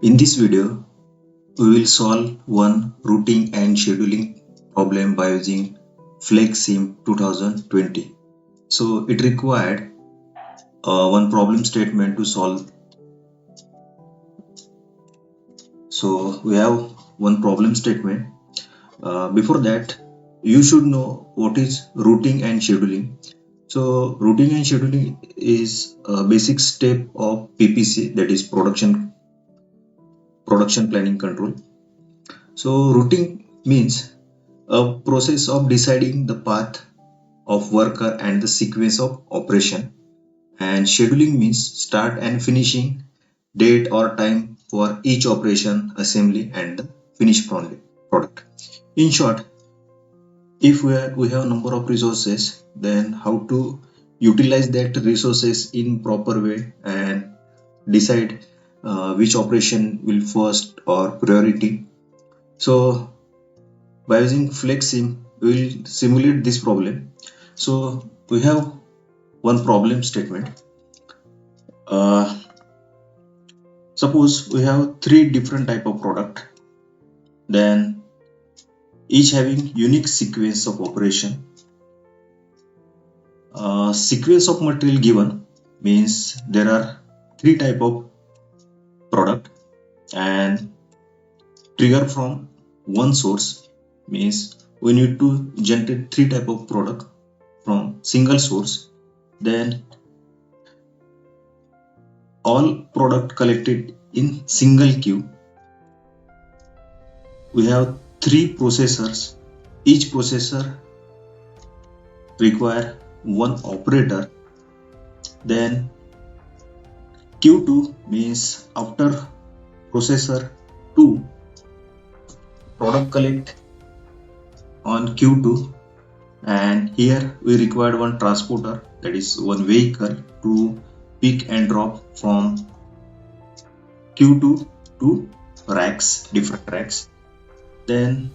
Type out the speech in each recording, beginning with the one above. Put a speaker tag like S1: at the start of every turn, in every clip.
S1: In this video, we will solve one routing and scheduling problem by using FlexSim 2020. So it required one problem statement to solve. So we have one problem statement. Before that, you should know what is routing and scheduling. So routing and scheduling is a basic step of PPC, that is production planning control. So routing means a process of deciding the path of worker and the sequence of operation, and scheduling means start and finishing date or time for each operation, assembly and the finished product. In short, if we have a number of resources, then how to utilize that resources in proper way and decide which operation will first or priority. So by using FlexSim, we will simulate this problem. So we have one problem statement. Uh, Suppose we have three different type of product, then each having unique sequence of operation. Sequence of material given means there are three type of product, and trigger from one source means we need to generate three type of product from single source. Then all product collected in single queue. We have three processors. Each processor require one operator. Then Q2 means after processor 2, product collect on Q2, and here we required one transporter, that is one vehicle to pick and drop from Q2 to racks, different racks. Then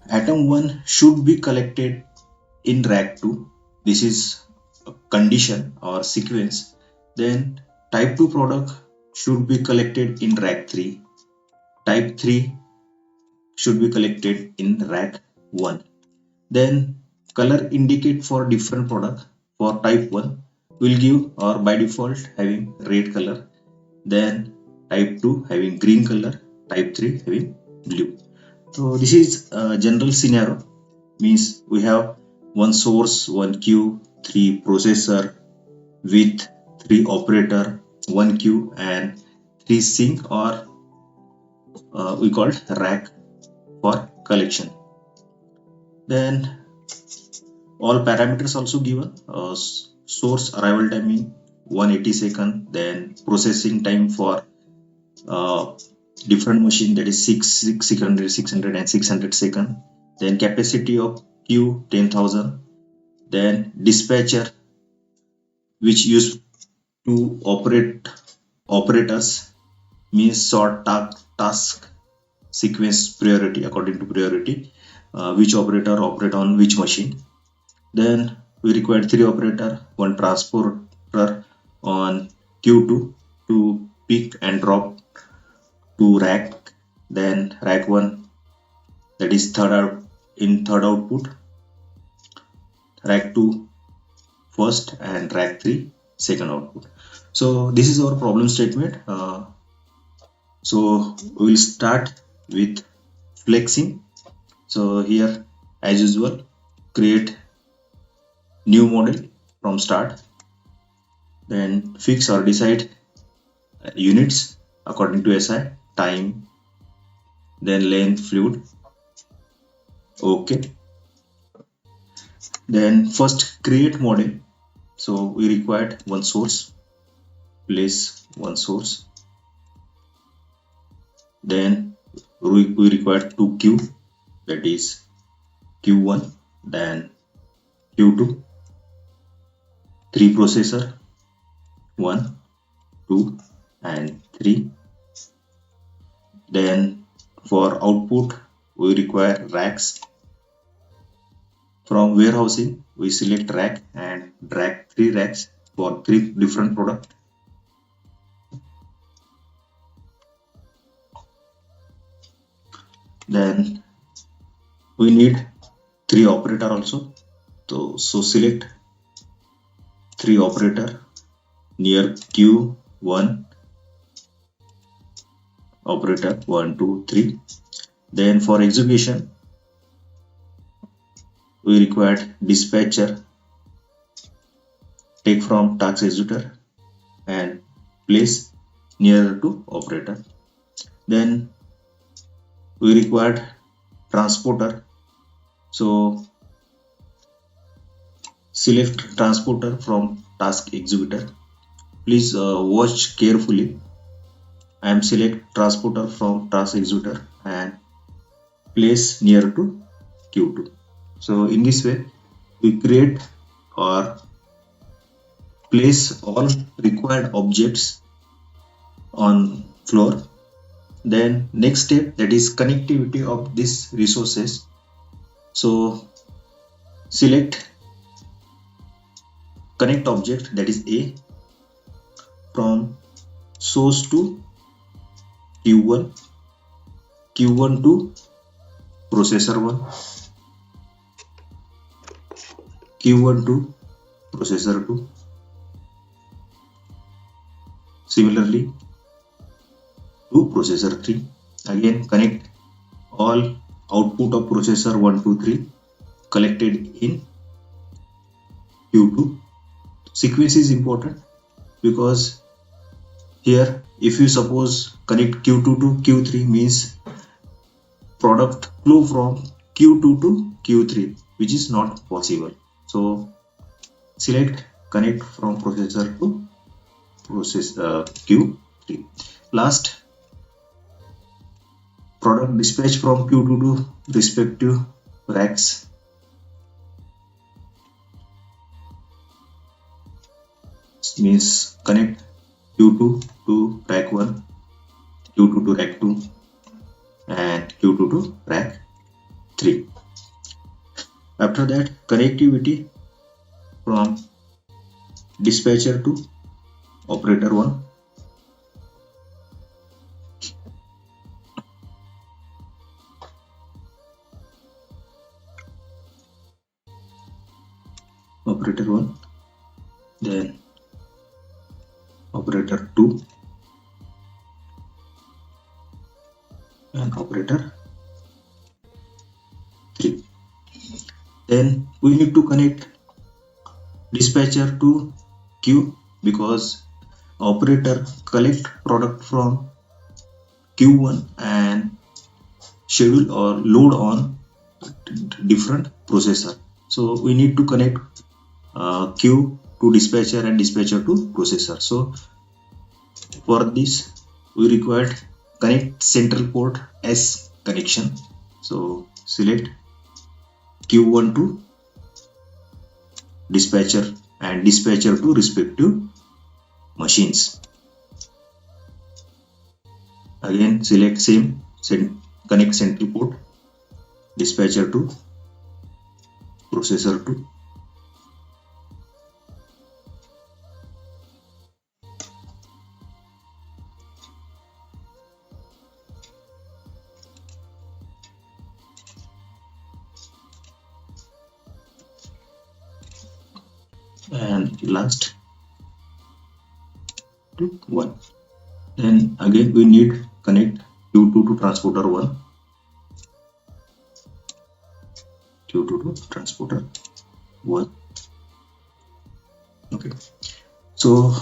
S1: atom 1 should be collected in rack 2. This is a condition or sequence. Then type 2 product should be collected in rack 3. Type 3 should be collected in rack 1. Then color indicate for different product. For type 1 will give or by default having red color. Then type 2 having green color. Type 3 having blue. So this is a general scenario, means we have one source, one queue, three processor with three operator, one queue and three sink, or we call rack for collection. Then all parameters also given. Source arrival timing 180 second, then processing time for uh, different machine, that is 600 and 600 second. Then capacity of queue 10,000. Then dispatcher which used to operate operators means sort task sequence priority according to priority, which operator operate on which machine. Then we required three operator, one transporter on Q2 to pick and drop to rack. Then rack 1, that is third output, rack 2 first and rack 3 second output. So this is our problem statement. So we will start with flexing. So here as usual, create new model from start, then fix or decide units according to SI, time, then length, fluid. Okay. Then first create model. So we required one source, place one source. Then we require two queue, that is Q1, then Q2, three processor 1, 2 and 3. Then for output we require racks. From warehousing we select rack and drag three racks for three different product. Then we need 3 operator also. So select 3 operator near Q1 operator 1, 2, 3. Then for execution we required dispatcher, take from task executor and place nearer to operator. Then we required transporter, so select transporter from task executor. Please watch carefully. I am select transporter from task executor and place near to Q2. So in this way we create or place all required objects on floor. Then next step, that is connectivity of these resources. So select connect object, that is A, from source to Q1, Q1 to processor 1, Q1 to processor 2. Similarly to processor 3. Again connect all output of processor 1, 2, 3 collected in Q2. Sequence is important because here if you suppose connect Q2 to Q3 means product flow from Q2 to Q3, which is not possible. So select connect from processor to Q3. Last, product dispatch from Q2 to respective racks. This means connect Q2 to rack 1, Q2 to rack 2 and Q2 to rack 3. After that, connectivity from dispatcher to operator 1, operator 1, then operator 2 and operator 3. Then we need to connect dispatcher to Q because operator collect product from Q1 and schedule or load on different processor. So we need to connect Q to dispatcher and dispatcher to processor. So for this we required connect central port S connection. So select Q1 to dispatcher and dispatcher to respective machines. Again select same, connect central port, dispatcher to processor 2. And last to 1. Then again we need connect Q2 to transporter 1, Q2 to transporter 1. Okay, so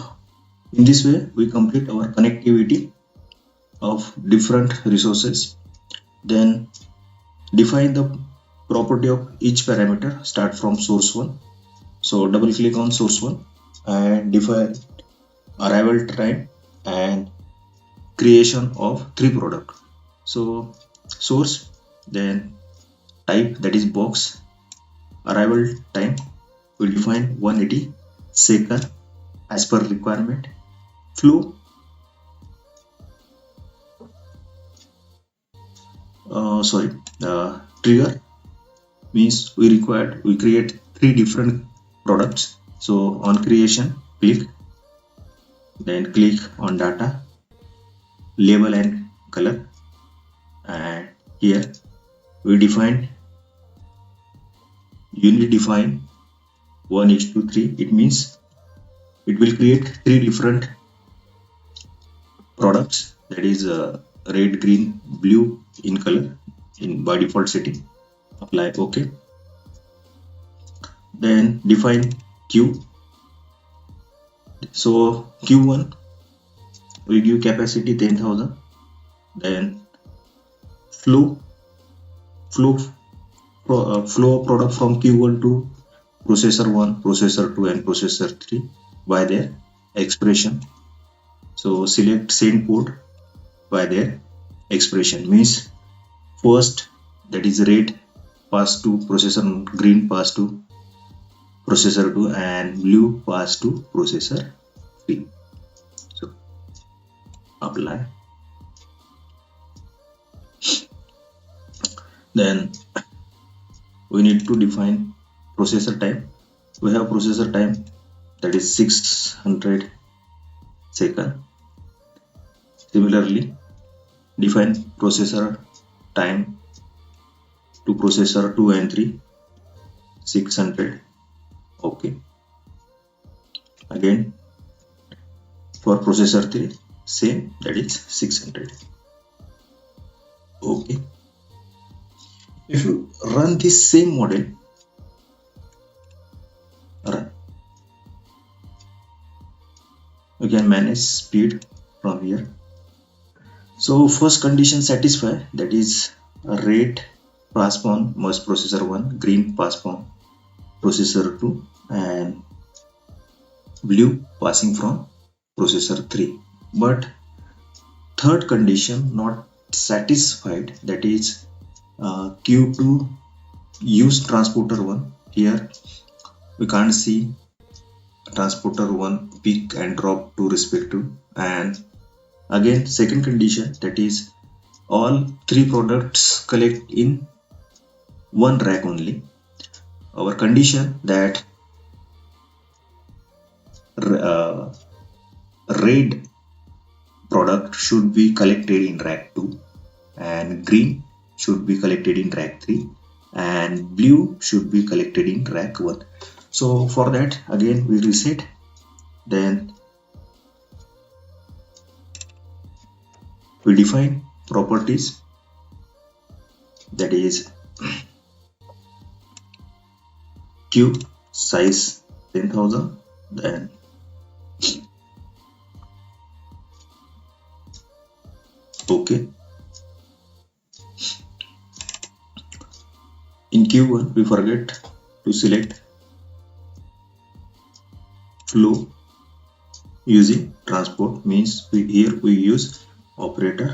S1: in this way we complete our connectivity of different resources. Then define the property of each parameter. Start from source 1. So double click on source 1 and define arrival time and creation of 3 product. So source, then type, that is box, arrival time we define 180 second as per requirement, flow trigger means we create 3 different products. So on creation click, then click on data, label and color, and Here we define unit define 1:3. It means it will create 3 different products, that is red, green, blue in color in by default setting. Apply OK. Then define Q. So Q1 we give capacity 10,000. Then flow of product from Q1 to processor 1, processor 2 and processor 3 by their expression. So select send port by their expression, means first, that is red, pass to processor, green pass to processor 2 and blue pass to processor 3. So apply. Then we need to define processor time. We have processor time, that is 600 seconds. Similarly, define processor time to processor 2 and 3, 600. OK. Again for processor 3 same, that is 600. OK. If you run this same model, you can manage speed from here. So first condition satisfy, that is red pass on must processor 1, green pass on processor 2 and blue passing from processor 3. But third condition not satisfied, that is Q2 use transporter 1. Here we can't see transporter 1 peak and drop to respective. And again second condition, that is all 3 products collect in one rack only. Our condition that red product should be collected in rack 2 and green should be collected in rack 3 and blue should be collected in rack 1. So for that again we reset. Then we define properties, that is Q size 10,000. Then OK. In Q1 we forget to select flow using transport, means here we use operator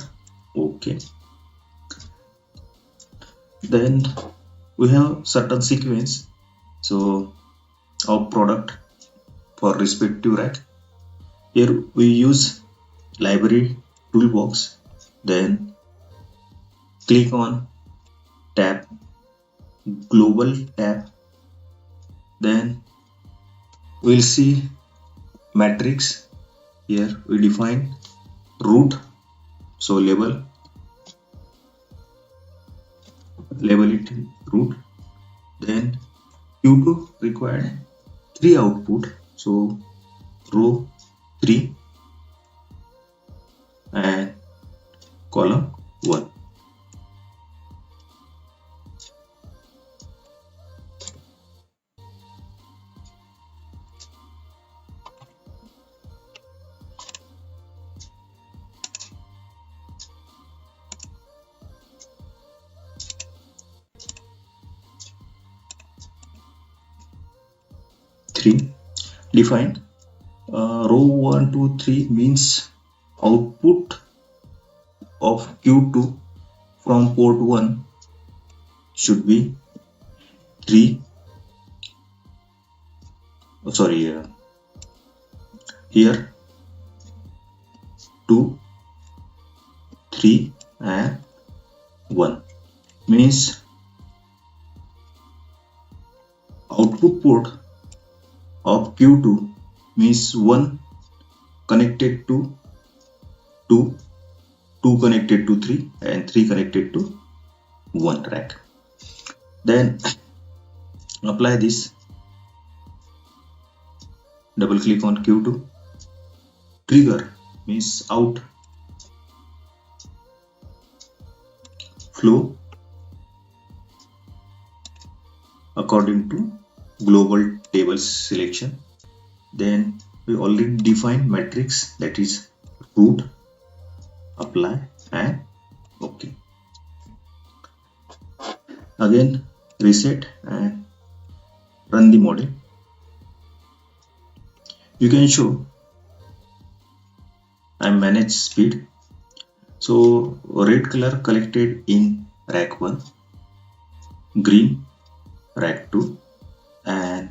S1: OK. Then we have certain sequence so of product for respective rack. Here we use library toolbox. Then click on tab, global tab. Then we'll see matrix. Here we define root, so label it root. Then Q2 required 3 output, so row 3 and column 1. Define row 1, 2, 3 means output of Q2 from port 1 should be 3. Here 2, 3 and 1 means output port of Q2 means 1 connected to 2, 2 connected to 3 and 3 connected to one rack. Then apply this, double click on Q2, trigger means out flow according to global table selection. Then we already defined matrix, that is root, apply and OK. Again reset and run the model. You can show I manage speed. So red color collected in rack 1, green rack 2 and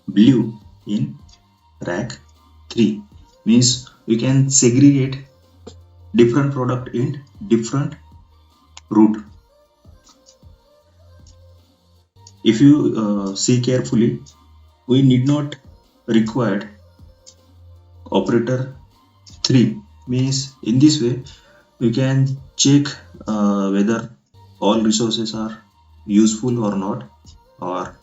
S1: blue in rack 3. Means we can segregate different product in different route. If you see carefully, we need not require operator 3. Means in this way we can check whether all resources are useful or not, or